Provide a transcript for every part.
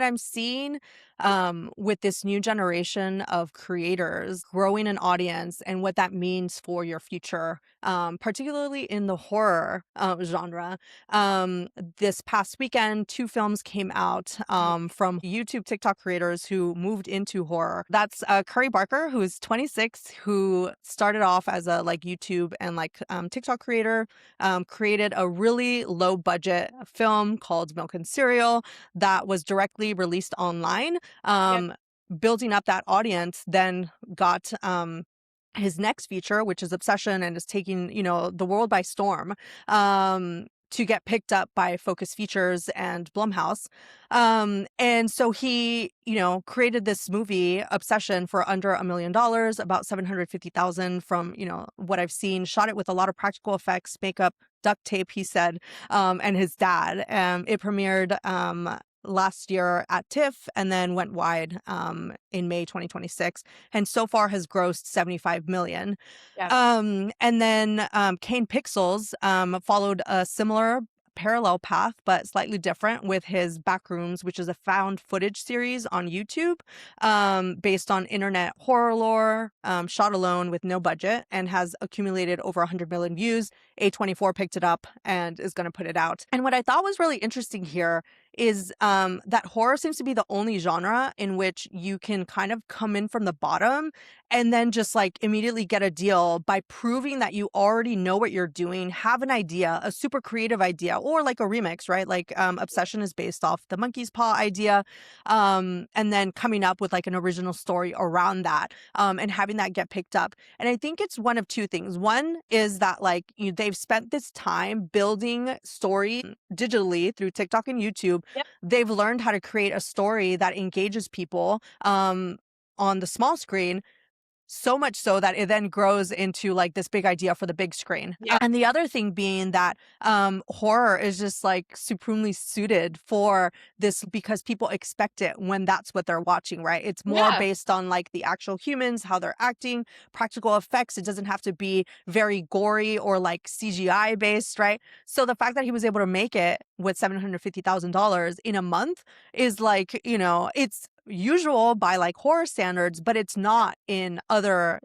what I'm seeing with this new generation of creators growing an audience and what that means for your future, particularly in the horror genre. Um, this past weekend, two films came out from YouTube TikTok creators who moved into horror. That's Curry Barker, who is 26, who started off as a like YouTube and like TikTok creator, created a really low budget film called Milk and Cereal that was directly released online. Yeah. Building up that audience, then got his next feature, which is Obsession, and is taking, the world by storm, to get picked up by Focus Features and Blumhouse. And so he, created this movie, Obsession, for under $1 million, about 750,000 from, what I've seen, shot it with a lot of practical effects, makeup, duct tape, he said, and his dad. It premiered last year at TIFF and then went wide in May 2026, and so far has grossed 75 million. Yeah. And then Kane Pixels followed a similar parallel path, but slightly different, with his Backrooms, which is a found footage series on YouTube, based on internet horror lore, shot alone with no budget, and has accumulated over 100 million views. A24 picked it up and is going to put it out. And what I thought was really interesting here is that horror seems to be the only genre in which you can kind of come in from the bottom and then just like immediately get a deal by proving that you already know what you're doing, have an idea, a super creative idea, or like a remix, right? Like Obsession is based off the monkey's paw idea, and then coming up with like an original story around that, and having that get picked up. And I think it's one of two things. One is that like they've spent this time building story digitally through TikTok and YouTube. Yep. They've learned how to create a story that engages people on the small screen, so much so that it then grows into like this big idea for the big screen. Yeah. And the other thing being that horror is just like supremely suited for this because people expect it when that's what they're watching, right? It's more Yeah. based on like the actual humans, how they're acting, practical effects. It doesn't have to be very gory or like CGI based, right? So the fact that he was able to make it with $750,000 in a month is like, it's usual by like horror standards, but it's not in other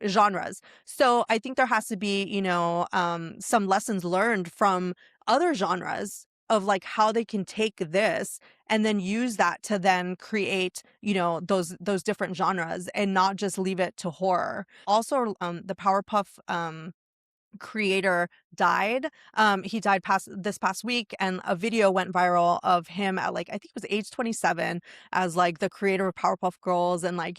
genres. So I think there has to be, some lessons learned from other genres of like how they can take this and then use that to then create, those different genres and not just leave it to horror. Also, the Powerpuff creator died. He died this past week, and a video went viral of him at like, I think it was age 27, as like the creator of Powerpuff Girls, and like,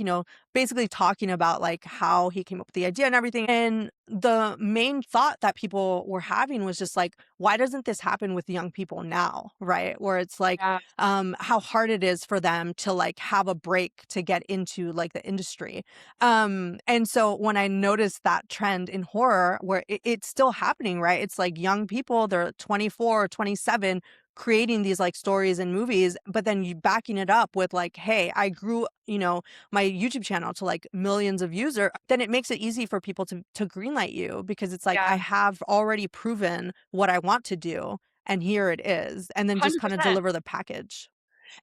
basically talking about like how he came up with the idea and everything. And the main thought that people were having was just like, why doesn't this happen with young people now, right? Where it's like Yeah. how hard it is for them to like have a break to get into like the industry. And so when I noticed that trend in horror, where it's still happening, right? It's like young people, they're 24 or 27, creating these like stories and movies, but then you backing it up with like, hey, I grew, my YouTube channel to like millions of users, then it makes it easy for people to greenlight you, because it's like, I Yeah. have already proven what I want to do, and here it is. And then just kind of 100%. deliver the package.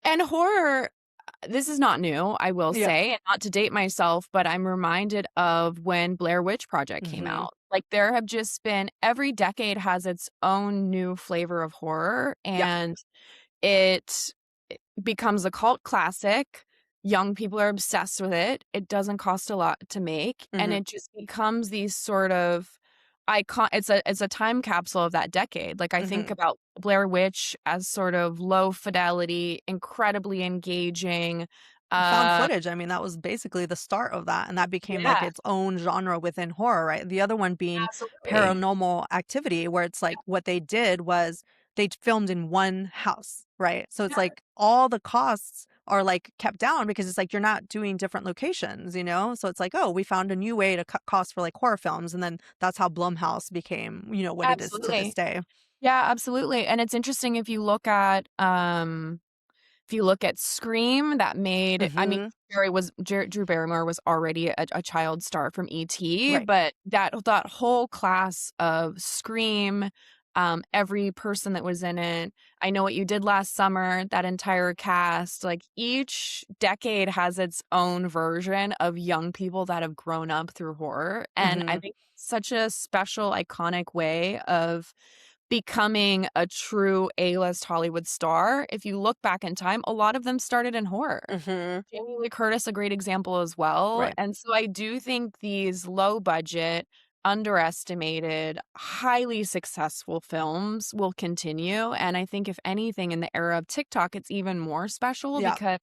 And horror, this is not new, I will Yeah. say, and not to date myself, but I'm reminded of when Blair Witch Project came Hmm. out. Like, there have just been every decade has its own new flavor of horror, Yeah. and it becomes a cult classic. Young people are obsessed with it. It doesn't cost a lot to make, and Hmm. it just becomes these sort of icon it's a time capsule of that decade. Like, I think Hmm. about Blair Witch as sort of low fidelity, incredibly engaging, Found uh footage, I mean, that was basically the start of that, and that became like yeah, its own genre within horror, right? The other one being absolutely. Paranormal Activity, where it's like what they did was they filmed in one house, right? So it's Yeah, like all the costs are like kept down because it's like you're not doing different locations. So it's like, oh, we found a new way to cut costs for like horror films, and then that's how Blumhouse became, what it is to this absolutely. day. Yeah, absolutely, and it's interesting if you look at Scream, that made I mean, Hmm. Drew Barrymore was already a child star from E.T., Right. but that whole class of Scream, every person that was in it. I Know What You Did Last Summer, that entire cast, like each decade has its own version of young people that have grown up through horror. And I Mhm. think such a special, iconic way of becoming a true A-list Hollywood star. If you look back in time, a lot of them started in horror. Mhm. Jamie Lee Curtis, a great example as well. Right. And so I do think these low budget, underestimated, highly successful films will continue. And I think if anything, in the era of TikTok, it's even more special Yeah. because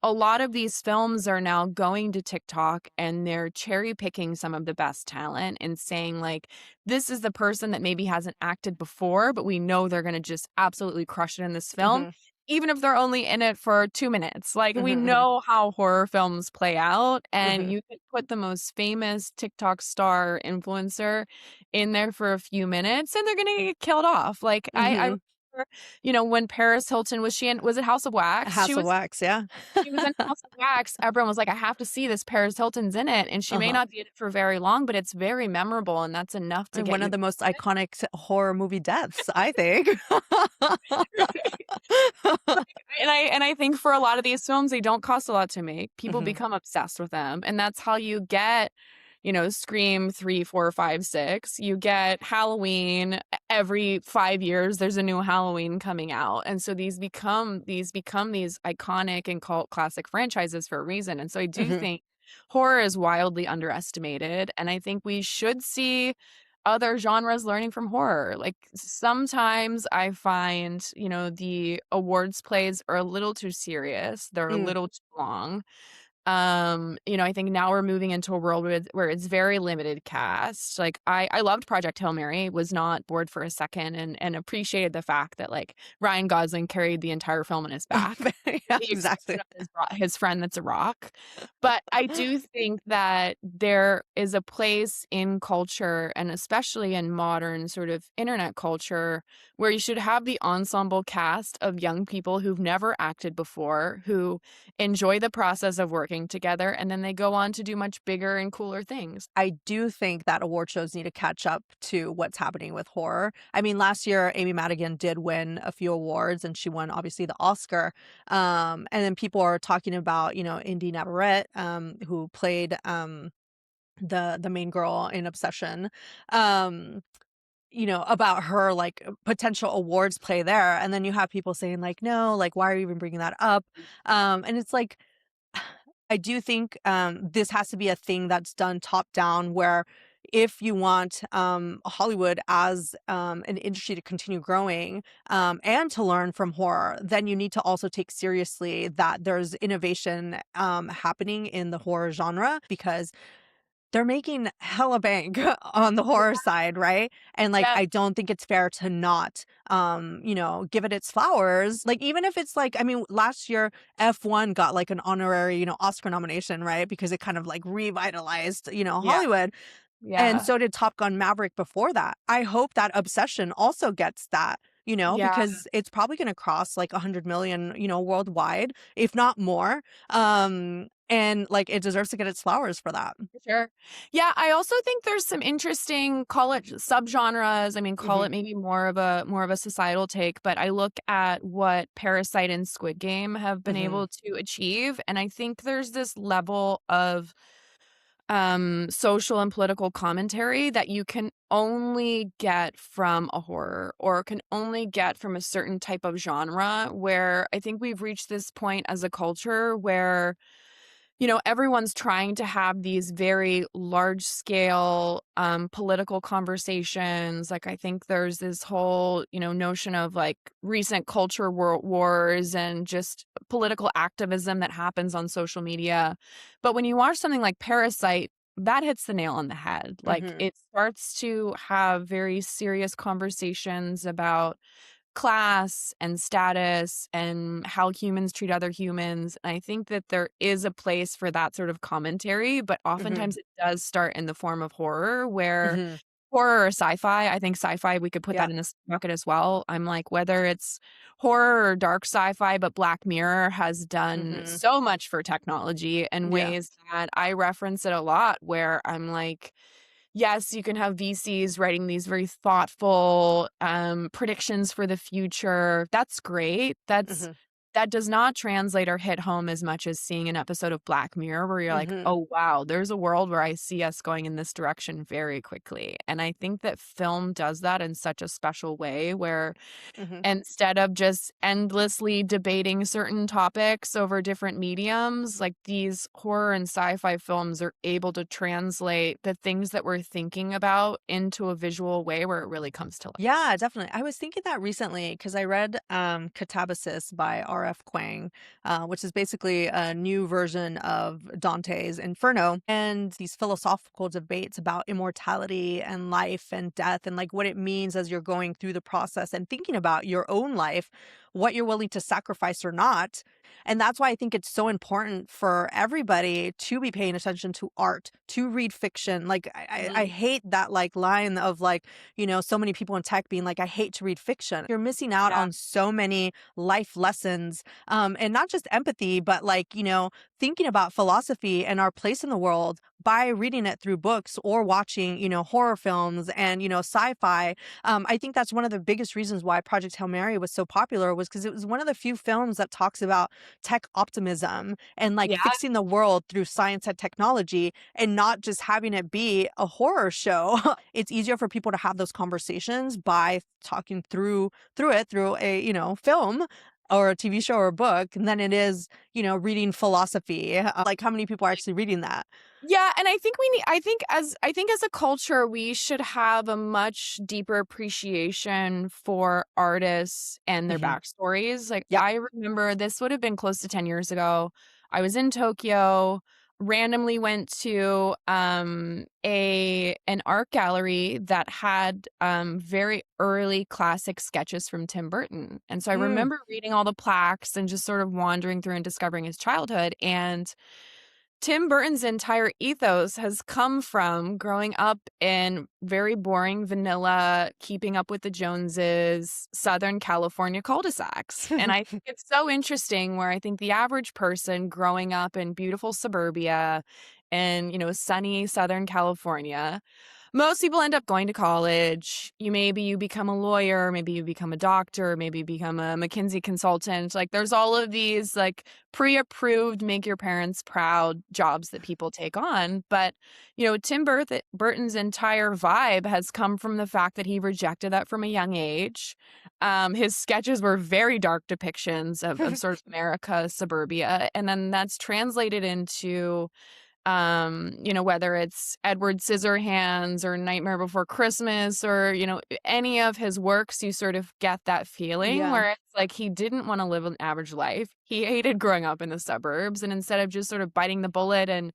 a lot of these films are now going to TikTok and they're cherry picking some of the best talent and saying, like, this is the person that maybe hasn't acted before, but we know they're going to just absolutely crush it in this film, Mhm. even if they're only in it for 2 minutes. Like, Mhm, we mhm. know how horror films play out, and Mhm. you could put the most famous TikTok star influencer in there for a few minutes and they're going to get killed off. Like, I Mhm. remember, when Paris Hilton was she in, was it House of Wax? House of Wax, yeah. She was in House of Wax. Everyone was like, "I have to see this. Paris Hilton's in it." And she may Uh-huh. not be in it for very long, but it's very memorable, and that's enough to And get one of you. the most iconic horror movie deaths, I think. And I think for a lot of these films, they don't cost a lot to make. People Mhm. become obsessed with them, and that's how you get, Scream 3, 4, 5, 6. You get Halloween every 5 years. There's a new Halloween coming out, and so these iconic and cult classic franchises for a reason. And so I do Mhm. think horror is wildly underestimated, and I think we should see other genres learning from horror. Like sometimes I find, the awards plays are a little too serious. They're a Mm. little too long. I think now we're moving into a world where it's very limited cast. Like I loved Project Hail Mary, was not bored for a second, and appreciated the fact that like Ryan Gosling carried the entire film on his back. Yeah, With the exception exactly. of his friend that's a rock. But I do think that there is a place in culture, and especially in modern sort of internet culture, where you should have the ensemble cast of young people who've never acted before, who enjoy the process of working together, and then they go on to do much bigger and cooler things. I do think that award shows need to catch up to what's happening with horror. I mean, last year Amy Madigan did win a few awards, and she won obviously the Oscar. And then people are talking about, Indy Navarrete, who played the main girl in Obsession. Um, about her like potential awards play there. And then you have people saying like, no, like why are you even bringing that up? And it's like I do think this has to be a thing that's done top down, where if you want Hollywood as an industry to continue growing and to learn from horror, then you need to also take seriously that there's innovation happening in the horror genre, because they're making hella bank on the horror side, right? And, like, Yeah, I don't think it's fair to not, give it its flowers. Like, even if it's like, I mean, last year, F1 got, like, an honorary, Oscar nomination, right? Because it kind of, like, revitalized, yeah, Hollywood. And yeah, so did Top Gun Maverick before that. I hope that Obsession also gets that, yeah, because it's probably gonna cross, like, 100 million, worldwide, if not more. And, like, it deserves to get its flowers for that. for sure. Yeah, I also think there's some interesting, call it subgenres. I mean, call Mhm. it maybe more of a societal take, but I look at what Parasite and Squid Game have been Mhm. able to achieve, and I think there's this level of social and political commentary that you can only get from a horror, or can only get from a certain type of genre, where I think we've reached this point as a culture where, everyone's trying to have these very large scale political conversations. Like, I think there's this whole, notion of like recent culture wars and just political activism that happens on social media. But when you watch something like Parasite, that hits the nail on the head. Like, Mhm. it starts to have very serious conversations about class and status and how humans treat other humans. And I think that there is a place for that sort of commentary, but Mhm. oftentimes it does start in the form of horror, where Mhm. horror or sci-fi, I think sci-fi, we could put Yeah. that in this bucket as well. I'm like, whether it's horror or dark sci-fi, but Black Mirror has done Mhm. so much for technology in Yeah. ways that I reference it a lot, where I'm like, Yes, you can have VCs writing these very thoughtful, predictions for the future. That's great. Mhm. That does not translate or hit home as much as seeing an episode of Black Mirror where you're like, Mhm. "Oh, wow, there's a world where I see us going in this direction very quickly." And I think that film does that in such a special way where Mhm. instead of just endlessly debating certain topics over different mediums, like these horror and sci-fi films are able to translate the things that we're thinking about into a visual way where it really comes to life. Yeah, definitely. I was thinking that recently because I read Catabasis by R.F. Kuang, which is basically a new version of Dante's Inferno, and these philosophical debates about immortality and life and death and like what it means as you're going through the process and thinking about your own life, what you're willing to sacrifice or not. And that's why I think it's so important for everybody to be paying attention to art, to read fiction. Like I Mhm. hate that like line of like, so many people in tech being like, I hate to read fiction. You're missing out Yeah. on so many life lessons, and not just empathy, but like, thinking about philosophy and our place in the world by reading it through books or watching, horror films and, sci-fi. I think that's one of the biggest reasons why Project Hail Mary was so popular was because it was one of the few films that talks about tech optimism and like Yeah. fixing the world through science and technology and not just having it be a horror show. It's easier for people to have those conversations by talking through a, film or a TV show or a book than it is, reading philosophy. Like how many people are actually reading that? Yeah, and I think as a culture, we should have a much deeper appreciation for artists and their Hmm. backstories. Like, Yep. I remember this would have been close to 10 years ago. I was in Tokyo, randomly went to, an art gallery that had, very early classic sketches from Tim Burton, and so I Mm. remember reading all the plaques and just sort of wandering through and discovering his childhood, and Tim Burton's entire ethos has come from growing up in very boring, vanilla, keeping up with the Joneses, Southern California cul-de-sacs, and I think it's so interesting where I think the average person growing up in beautiful suburbia and, sunny Southern California, most people end up going to college. You become a lawyer, maybe you become a doctor, maybe you become a McKinsey consultant. Like there's all of these like pre-approved make your parents proud jobs that people take on. But, Burton's entire vibe has come from the fact that he rejected that from a young age. His sketches were very dark depictions of sort of America, suburbia. And then that's translated into whether it's Edward Scissorhands or Nightmare Before Christmas or, any of his works, you sort of get that feeling Yeah. where it's like he didn't want to live an average life. He hated growing up in the suburbs. And instead of just sort of biting the bullet and,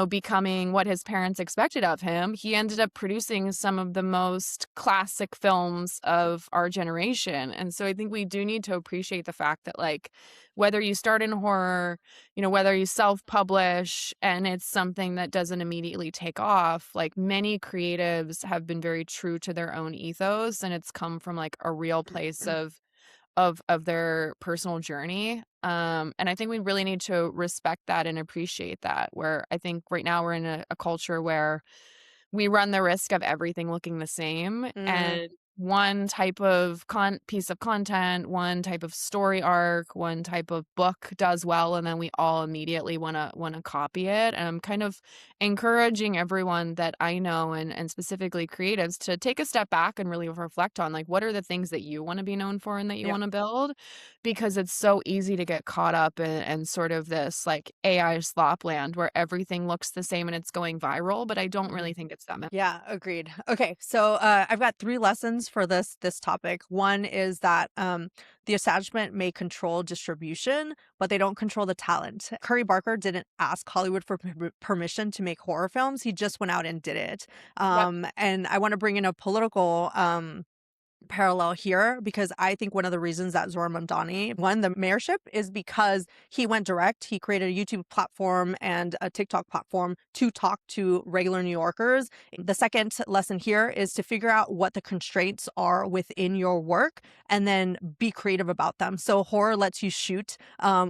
becoming what his parents expected of him, he ended up producing some of the most classic films of our generation. And so I think we do need to appreciate the fact that, like, whether you start in horror, whether you self-publish and it's something that doesn't immediately take off, like many creatives have been very true to their own ethos and it's come from like a real place of their personal journey. And I think we really need to respect that and appreciate that. Where I think right now we're in a culture where we run the risk of everything looking the same, Mm. and one type of piece of content, one type of story arc, one type of book does well, and then we all immediately wanna copy it, and I'm kind of encouraging everyone that I know and specifically creatives to take a step back and really reflect on, like, what are the things that you wanna be known for and that you Yeah. wanna build? Because it's so easy to get caught up in sort of this, like, AI slop land where everything looks the same and it's going viral, but I don't Mhm. really think it's that. Yeah, agreed. Okay, so I've got three lessons for this topic. One is that the establishment may control distribution, but they don't control the talent. Curry Barker didn't ask Hollywood for permission to make horror films; he just went out and did it. Yep. And I want to bring in a political parallel here because I think one of the reasons that Zohran Mamdani won the mayorship is because he went direct. He created a YouTube platform and a TikTok platform to talk to regular New Yorkers. The second lesson here is to figure out what the constraints are within your work and then be creative about them. So horror lets you shoot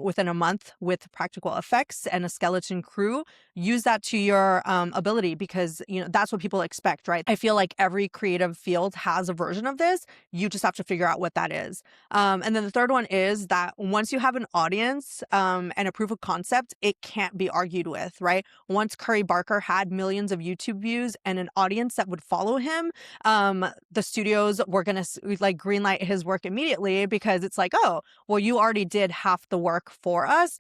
within a month with practical effects and a skeleton crew. Use that to your ability because that's what people expect, right? I feel like every creative field has a version of this. You just have to figure out what that is. And then the third one is that once you have an audience and a proof of concept, it can't be argued with, right? Once Curry Barker had millions of YouTube views and an audience that would follow him, the studios were gonna like greenlight his work immediately because it's like, oh, well, you already did half the work for us.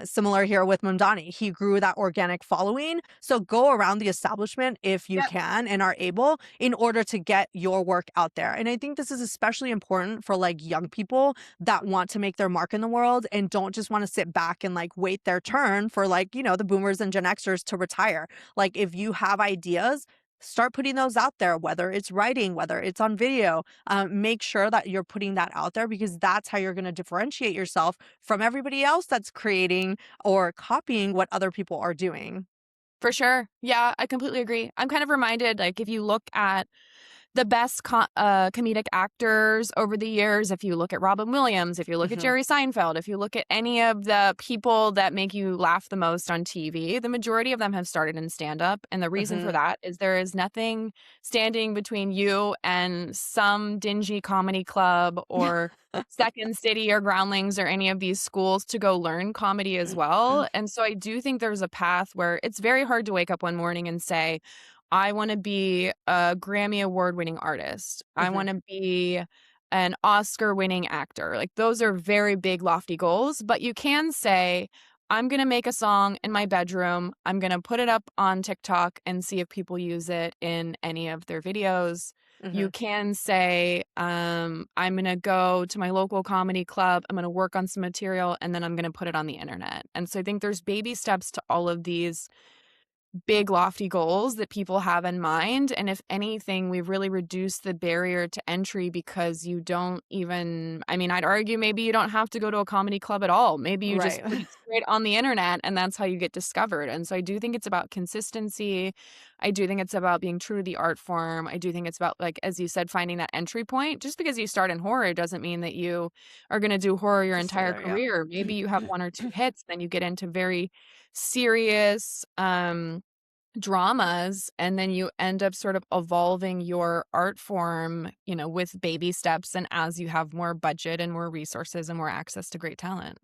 Similar here with Mamdani, he grew that organic following. So go around the establishment if you Yep. can and are able in order to get your work out there. And I think this is especially important for like young people that want to make their mark in the world and don't just want to sit back and like wait their turn for like, the boomers and Gen Xers to retire. Like if you have ideas, start putting those out there, whether it's writing, whether it's on video. Make sure that you're putting that out there because that's how you're going to differentiate yourself from everybody else that's creating or copying what other people are doing. For sure. Yeah, I completely agree. I'm kind of reminded, like, if you look at the best comedic actors over the years, if you look at Robin Williams, if you look at Hmm. Jerry Seinfeld, if you look at any of the people that make you laugh the most on TV, the majority of them have started in stand-up. And the reason for Hmm. that is there is nothing standing between you and some dingy comedy club or Second City or Groundlings or any of these schools to go learn comedy as well. And so I do think there's a path where it's very hard to wake up one morning and say, I wanna be a Grammy award-winning artist. I Hmm. wanna be an Oscar-winning actor. Like, those are very big, lofty goals, but you can say, "I'm gonna make a song in my bedroom. I'm gonna put it up on TikTok and see if people use it in any of their videos." You Hmm. can say, "I'm gonna go to my local comedy club. I'm gonna work on some material, and then I'm gonna put it on the internet." And so I think there's baby steps to all of these big lofty goals that people have in mind, and if anything, we've really reduced the barrier to entry because you don't even I'd argue maybe you don't have to go to a comedy club at all. Maybe you just Right. put it straight on the internet and that's how you get discovered, and so I do think it's about consistency. I do think it's about being true to the art form. I do think it's about, like, as you said, finding that entry point. Just because you start in horror doesn't mean that you are gonna do horror your To stay entire there, yeah. career. Maybe you have 1 or 2 hits, then you get into very serious, dramas, and then you end up sort of evolving your art form, with baby steps and as you have more budget and more resources and more access to great talent.